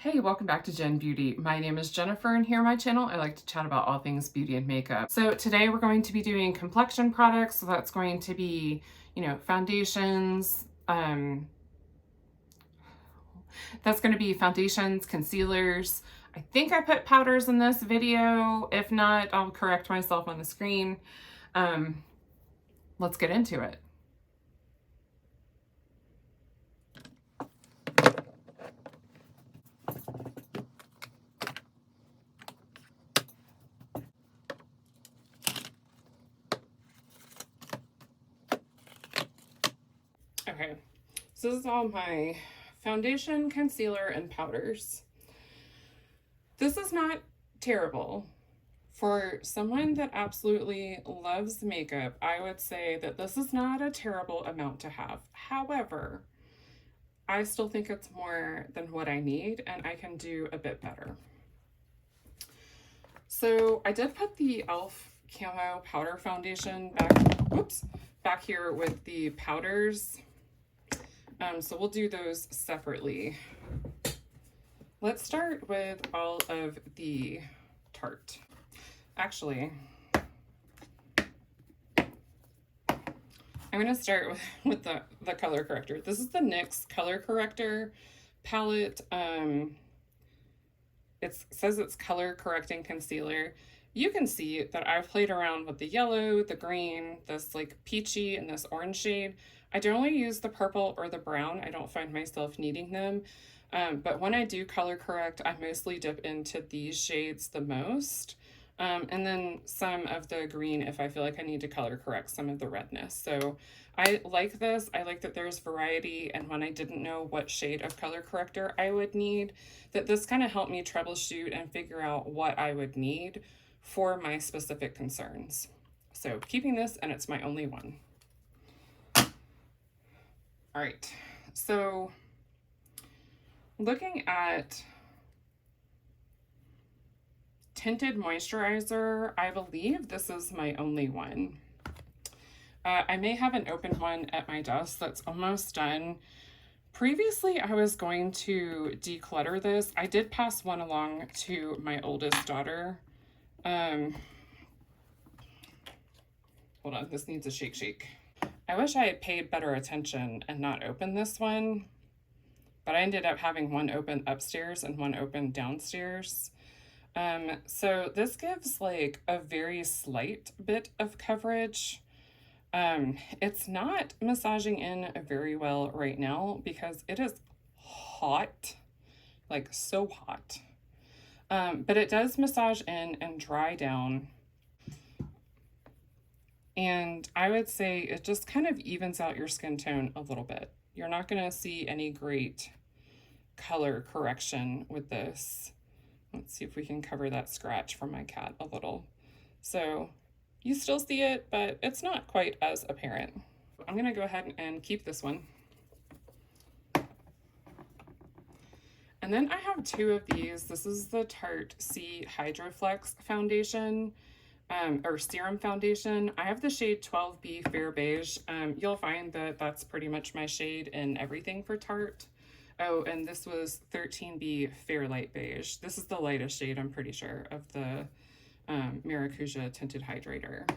Hey, welcome back to Jen Beauty. My name is Jennifer, and here on my channel I like to chat about all things beauty and makeup. So today we're going to be doing complexion products. So that's going to be, foundations, concealers. I think I put powders in this video. If not, I'll correct myself on the screen. Let's get into it. Okay, so this is all my foundation, concealer, and powders. This is not terrible. For someone that absolutely loves makeup, I would say that this is not a terrible amount to have. However, I still think it's more than what I need, and I can do a bit better. So I did put the e.l.f. Camo Powder Foundation back here with the powders. So we'll do those separately. Let's start with all of the Tarte. Actually, I'm going to start with the color corrector. This is the NYX color corrector palette. It says it's color correcting concealer. You can see that I've played around with the yellow, the green, this like peachy, and this orange shade. I generally use the purple or the brown. I don't find myself needing them. But when I do color correct, I mostly dip into these shades the most. And then some of the green if I feel like I need to color correct some of the redness. So I like this. I like that there's variety, and when I didn't know what shade of color corrector I would need, that this kind of helped me troubleshoot and figure out what I would need for my specific concerns. So keeping this, and it's my only one. All right, so looking at tinted moisturizer, I believe this is my only one. I may have an open one at my desk that's almost done. Previously, I was going to declutter this. I did pass one along to my oldest daughter. Hold on, this needs a shake. I wish I had paid better attention and not opened this one, but I ended up having one open upstairs and one open downstairs. So this gives like a very slight bit of coverage. It's not massaging in very well right now because it is hot, like so hot. But it does massage in and dry down. And I would say it just kind of evens out your skin tone a little bit. You're not going to see any great color correction with this. Let's see if we can cover that scratch from my cat a little. So you still see it, but it's not quite as apparent. I'm going to go ahead and keep this one. And then I have two of these. This is the Tarte C Hydroflex Foundation, or Serum Foundation. I have the shade 12B Fair Beige. You'll find that that's pretty much my shade in everything for Tarte. Oh, and this was 13B Fair Light Beige. This is the lightest shade, I'm pretty sure, of the Maracuja Tinted Hydrator.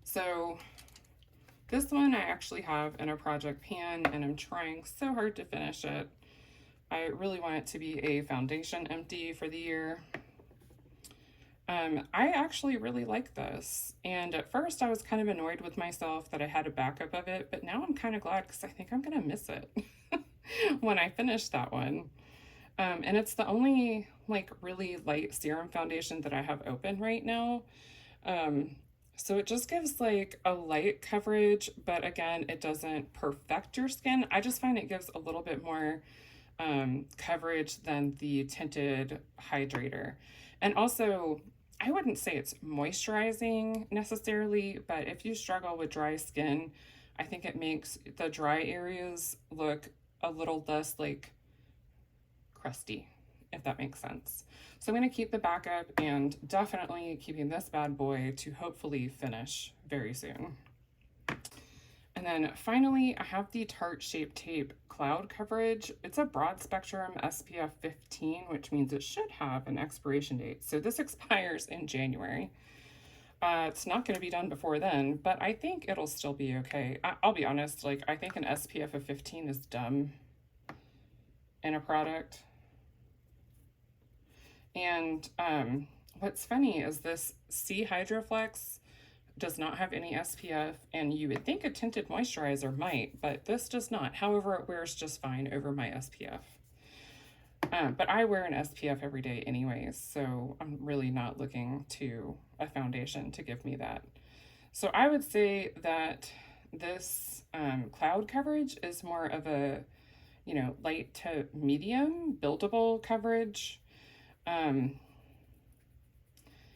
So this one I actually have in a project pan, and I'm trying so hard to finish it. I really want it to be a foundation empty for the year. I actually really like this, and at first I was kind of annoyed with myself that I had a backup of it, but now I'm kind of glad because I think I'm gonna miss it when I finish that one. And it's the only like really light serum foundation that I have open right now. So it just gives like a light coverage, but again, it doesn't perfect your skin. I just find it gives a little bit more coverage than the tinted hydrator. And also, I wouldn't say it's moisturizing necessarily, but if you struggle with dry skin, I think it makes the dry areas look a little less like crusty, if that makes sense. So I'm going to keep the backup and definitely keeping this bad boy to hopefully finish very soon. And then finally, I have the Tarte Shape Tape Cloud Coverage. It's a broad spectrum SPF 15, which means it should have an expiration date. So this expires in January. It's not going to be done before then, but I think it'll still be okay. I'll be honest, like, I think an SPF of 15 is dumb in a product. And what's funny is this C Hydroflex does not have any SPF, and you would think a tinted moisturizer might, but this does not. However, it wears just fine over my SPF. But I wear an SPF every day anyways, so I'm really not looking to a foundation to give me that. So I would say that this Cloud Coverage is more of a, you know, light to medium buildable coverage.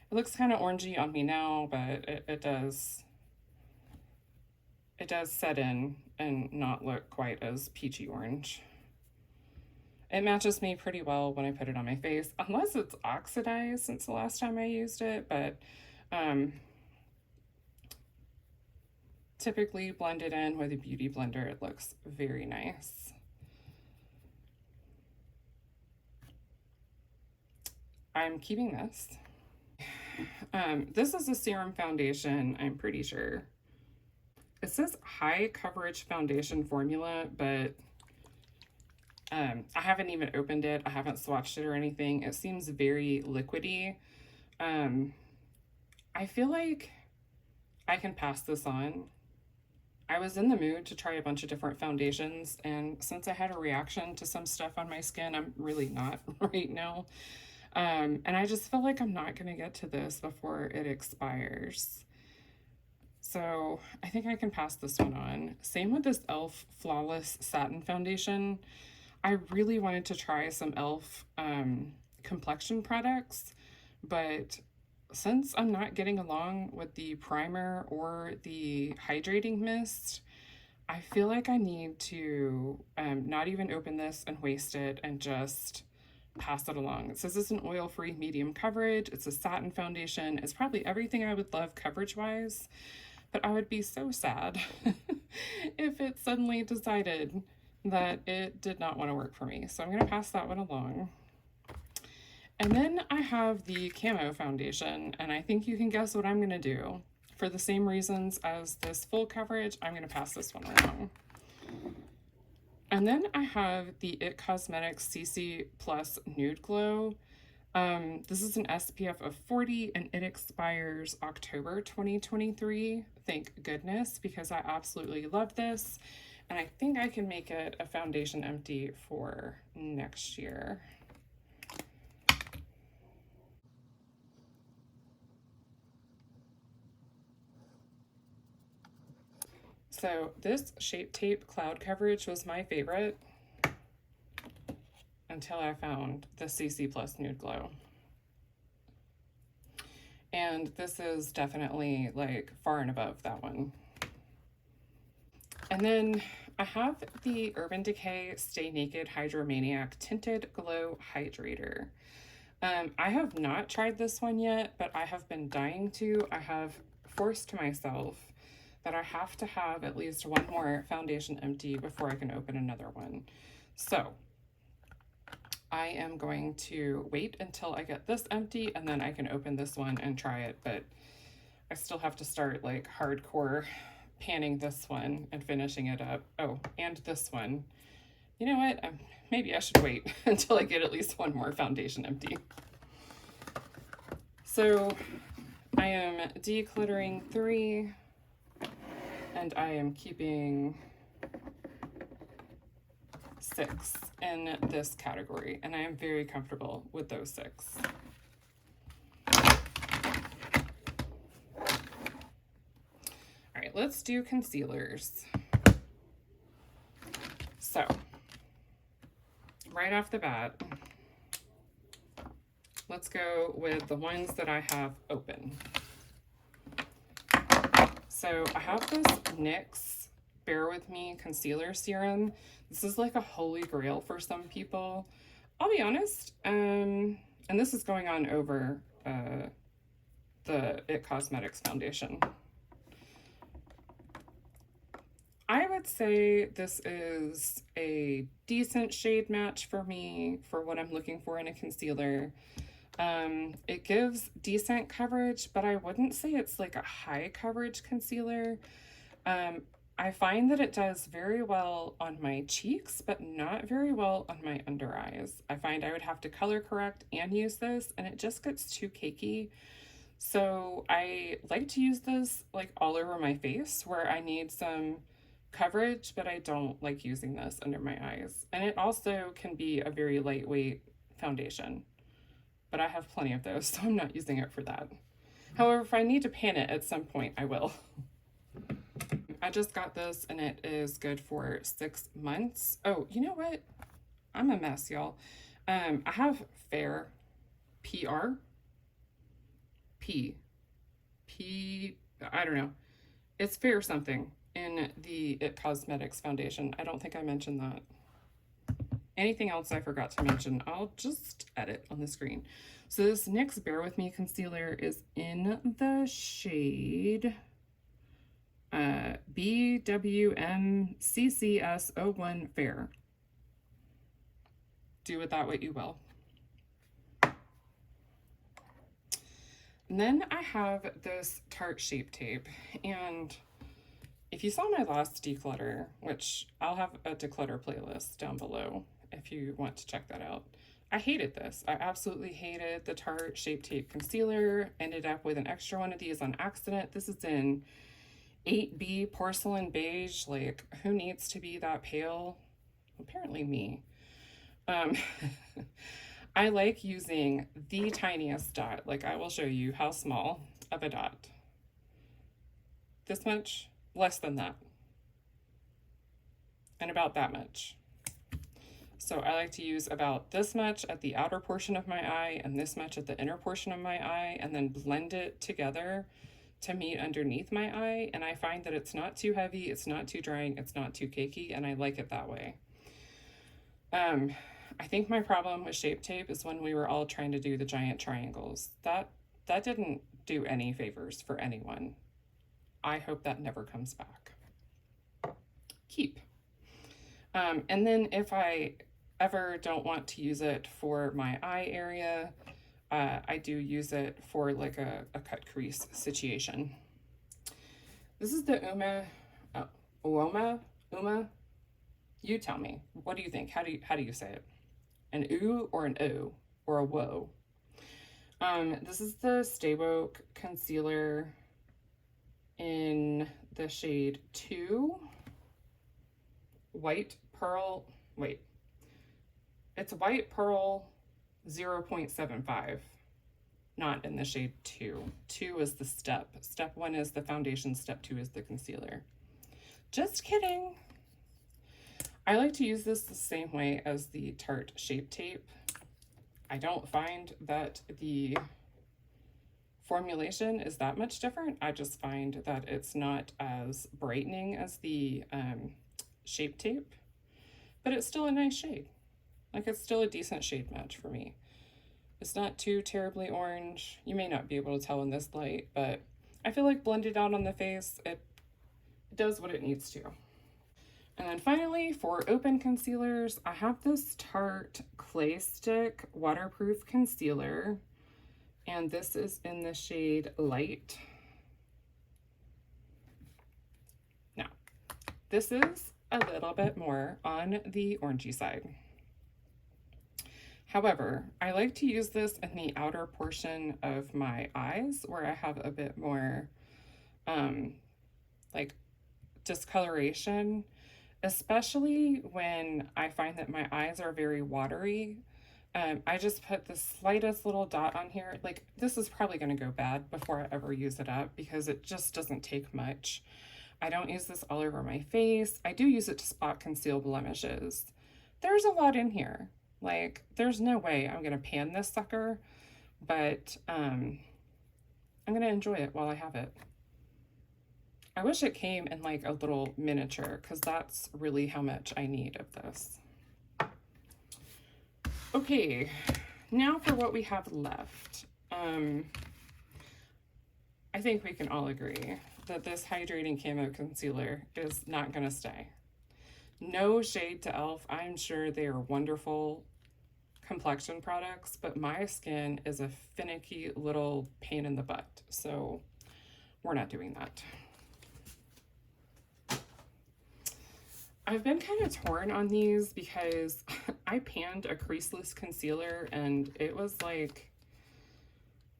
It looks kind of orangey on me now, but it does set in and not look quite as peachy orange. It matches me pretty well when I put it on my face, unless it's oxidized since the last time I used it, but typically blended in with a beauty blender, it looks very nice. I'm keeping this. This is a serum foundation, I'm pretty sure. It says high coverage foundation formula, but I haven't even opened it. I haven't swatched it or anything. It seems very liquidy. I feel like I can pass this on. I was in the mood to try a bunch of different foundations, and since I had a reaction to some stuff on my skin, I'm really not right now. And I just feel like I'm not going to get to this before it expires. So I think I can pass this one on. Same with this e.l.f. Flawless Satin Foundation. I really wanted to try some e.l.f. Complexion products, but since I'm not getting along with the primer or the hydrating mist, I feel like I need to not even open this and waste it and just pass it along. It says it's an oil-free medium coverage. It's a satin foundation. It's probably everything I would love coverage-wise, but I would be so sad if it suddenly decided that it did not want to work for me. So I'm going to pass that one along. And then I have the Camo foundation, and I think you can guess what I'm going to do. For the same reasons as this full coverage, I'm going to pass this one along. And then I have the IT Cosmetics CC Plus Nude Glow. This is an SPF of 40 and it expires October 2023. Thank goodness, because I absolutely love this. And I think I can make it a foundation empty for next year. So this Shape Tape Cloud Coverage was my favorite until I found the CC Plus Nude Glow. And this is definitely like far and above that one. And then I have the Urban Decay Stay Naked Hydromaniac Tinted Glow Hydrator. I have not tried this one yet, but I have been dying to. I have forced myself that I have to have at least one more foundation empty before I can open another one. So I am going to wait until I get this empty and then I can open this one and try it, but I still have to start like hardcore panning this one and finishing it up. Oh, and this one. You know what? Maybe I should wait until I get at least one more foundation empty. So I am decluttering 3 and I am keeping 6 in this category, and I am very comfortable with those 6. All right, let's do concealers. So right off the bat, let's go with the ones that I have open. So I have this NYX Bear With Me Concealer Serum. This is like a holy grail for some people. I'll be honest, and this is going on over the IT Cosmetics foundation. I would would say this is a decent shade match for me for what I'm looking for in a concealer. It gives decent coverage, but I wouldn't say it's like a high coverage concealer. I find that it does very well on my cheeks, but not very well on my under eyes. I find I would have to color correct and use this, and it just gets too cakey. So I like to use this like all over my face where I need some coverage, but I don't like using this under my eyes. And it also can be a very lightweight foundation, but I have plenty of those, so I'm not using it for that. However, if I need to pan it at some point, I will. I just got this and it is good for 6 months. Oh, you know what? I'm a mess, y'all. I have Fair, PR, I don't know. It's Fair something in the It Cosmetics foundation. I don't think I mentioned that. Anything else I forgot to mention, I'll just edit on the screen. So this NYX Bear With Me concealer is in the shade BWMCCS01 Fair. Do with that what you will. And then I have this Tarte Shape Tape, and if you saw my last declutter, which I'll have a declutter playlist down below if you want to check that out, I hated this. I absolutely hated the Tarte Shape Tape concealer. Ended up with an extra one of these on accident. This is in 8B porcelain beige. Like, who needs to be that pale? Apparently me. I like using the tiniest dot. Like, I will show you how small of a dot. This much, less than that, and about that much. So I like to use about this much at the outer portion of my eye and this much at the inner portion of my eye, and then blend it together to meet underneath my eye. And I find that it's not too heavy, it's not too drying, it's not too cakey, and I like it that way. I think my problem with Shape Tape is when we were all trying to do the giant triangles. That didn't do any favors for anyone. I hope that never comes back. Keep. And then if I ever don't want to use it for my eye area, I do use it for like a cut crease situation. This is the Uma. You tell me. What do you think? How do you say it? An oo or an o or a whoa? This is the Stay Woke concealer in the shade 2. White Pearl. Wait. It's White Pearl 0.75. Not in the shade 2. 2 is the step. Step 1 is the foundation. Step 2 is the concealer. Just kidding. I like to use this the same way as the Tarte Shape Tape. I don't find that the formulation is that much different. I just find that it's not as brightening as the Shape Tape, but it's still a nice shade. Like, it's still a decent shade match for me. It's not too terribly orange. You may not be able to tell in this light, but I feel like blended out on the face, it does what it needs to. And then finally, for open concealers, I have this Tarte Clay Stick Waterproof Concealer, and this is in the shade Light. Now, this is a little bit more on the orangey side. However, I like to use this in the outer portion of my eyes where I have a bit more like discoloration, especially when I find that my eyes are very watery. I just put the slightest little dot on here. Like, this is probably going to go bad before I ever use it up because it just doesn't take much. I don't use this all over my face. I do use it to spot conceal blemishes. There's a lot in here. Like, there's no way I'm going to pan this sucker, but I'm going to enjoy it while I have it. I wish it came in like a little miniature because that's really how much I need of this. Okay, now for what we have left. I think we can all agree that this hydrating camo concealer is not going to stay. No shade to e.l.f. I'm sure they are wonderful complexion products, but my skin is a finicky little pain in the butt, so we're not doing that. I've been kind of torn on these because I panned a creaseless concealer and it was like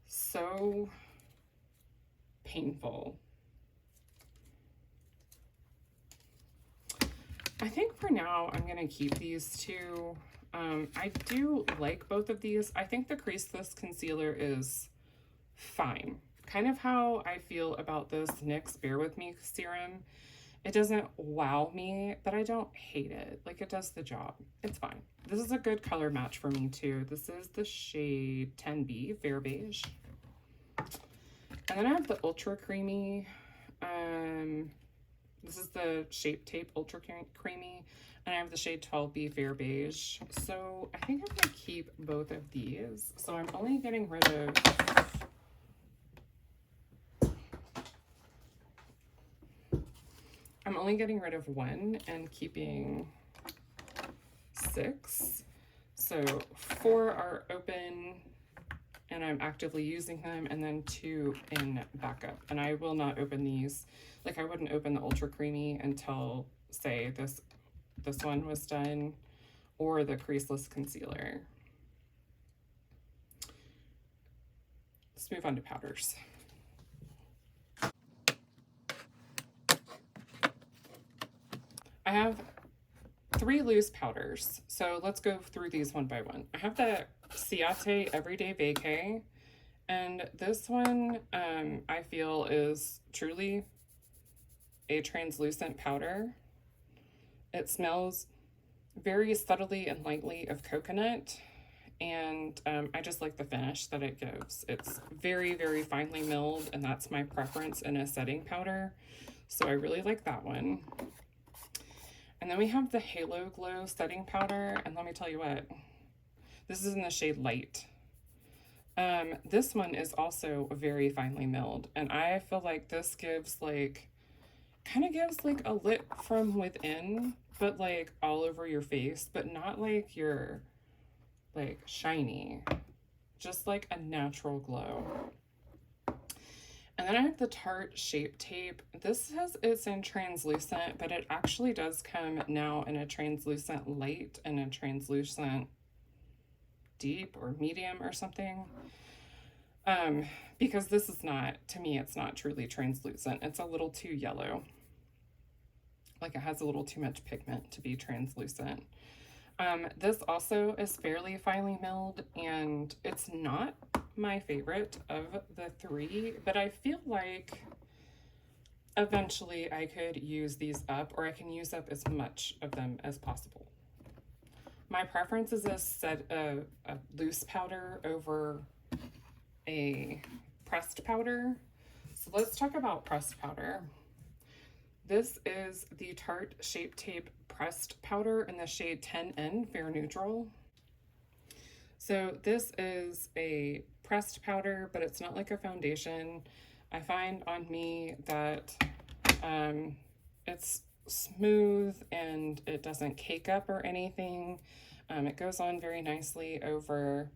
so painful. I think for now I'm going to keep these two. I do like both of these. I think the creaseless concealer is fine. Kind of how I feel about this NYX Bear With Me serum. It doesn't wow me, but I don't hate it. Like, it does the job. It's fine. This is a good color match for me too. This is the shade 10B, Fair Beige. And then I have the Ultra Creamy. This is the Shape Tape Ultra Creamy. And I have the shade 12B Fair Beige. So I think I'm going to keep both of these. So I'm only getting rid of... I'm only getting rid of one and keeping 6. So 4 are open and I'm actively using them, and then 2 in backup. And I will not open these. Like, I wouldn't open the Ultra Creamy until, say, this one was done, or the creaseless concealer. Let's move on to powders. I have 3 loose powders, so let's go through these one by one. I have the Ciate Everyday Vacay, and this one I feel is truly a translucent powder. It smells very subtly and lightly of coconut, and I just like the finish that it gives. It's very, very finely milled, and that's my preference in a setting powder, so I really like that one. And then we have the Halo Glow setting powder, and let me tell you what, this is in the shade Light. This one is also very finely milled, and I feel like this gives like, kind of gives like a lit from within, but like all over your face, but not like you're like shiny, just like a natural glow. And then I have the Tarte Shape Tape. This it's in translucent, but it actually does come now in a translucent light and a translucent deep or medium or something. Because this is not, to me, it's not truly translucent. It's a little too yellow. Like, it has a little too much pigment to be translucent. This also is fairly finely milled, and it's not my favorite of the 3, but I feel like eventually I could use these up, or I can use up as much of them as possible. My preference is a loose powder over a pressed powder. So let's talk about pressed powder. This is the Tarte Shape Tape Pressed Powder in the shade 10N Fair Neutral. So this is a pressed powder, but it's not like a foundation. I find on me that it's smooth and it doesn't cake up or anything. It goes on very nicely over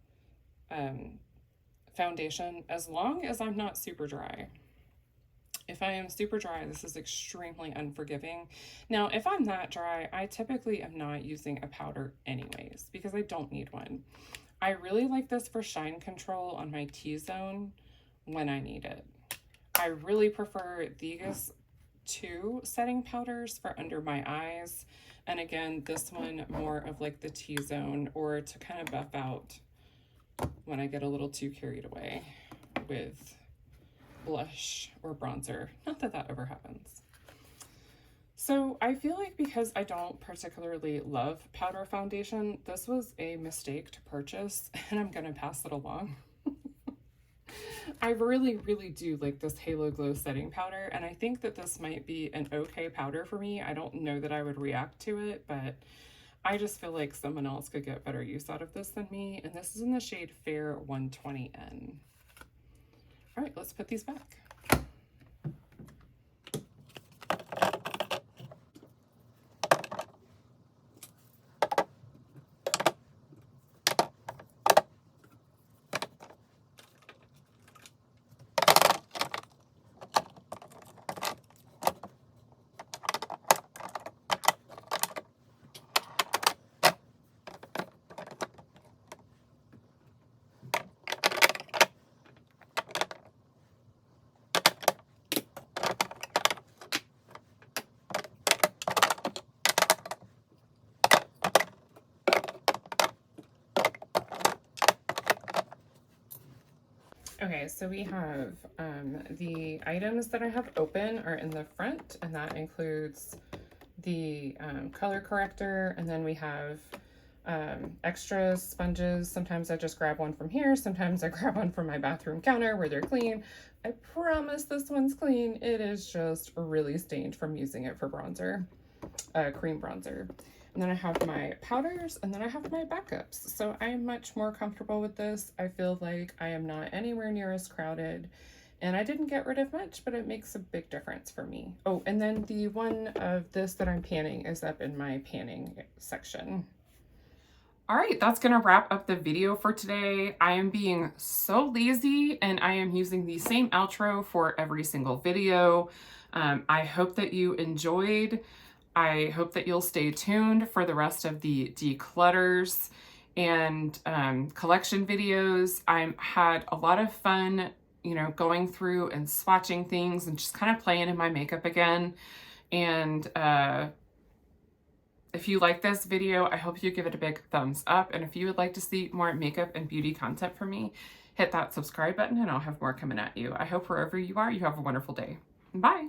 foundation, as long as I'm not super dry. If I am super dry, this is extremely unforgiving. Now, if I'm that dry, I typically am not using a powder anyways, because I don't need one. I really like this for shine control on my T-zone when I need it. I really prefer these 2 setting powders for under my eyes. And again, this one more of like the T-zone, or to kind of buff out when I get a little too carried away with blush or bronzer. Not that that ever happens. So I feel like because I don't particularly love powder foundation, this was a mistake to purchase, and I'm gonna pass it along. I really, really do like this Halo Glow setting powder, and I think that this might be an okay powder for me. I don't know that I would react to it, but I just feel like someone else could get better use out of this than me, and this is in the shade Fair 120N. All right, let's put these back. Okay, so we have the items that I have open are in the front, and that includes the color corrector, and then we have extra sponges. Sometimes I just grab one from here, sometimes I grab one from my bathroom counter where they're clean. I promise this one's clean. It is just really stained from using it for bronzer, cream bronzer. And then I have my powders, and then I have my backups. So I am much more comfortable with this. I feel like I am not anywhere near as crowded, and I didn't get rid of much, but it makes a big difference for me. Oh, and then the one of this that I'm panning is up in my panning section. All right, that's gonna wrap up the video for today. I am being so lazy, and I am using the same outro for every single video. I hope that you enjoyed. I hope that you'll stay tuned for the rest of the declutters and collection videos. I had a lot of fun, you know, going through and swatching things and just kind of playing in my makeup again. And if you like this video, I hope you give it a big thumbs up. And if you would like to see more makeup and beauty content from me, hit that subscribe button and I'll have more coming at you. I hope wherever you are, you have a wonderful day. Bye.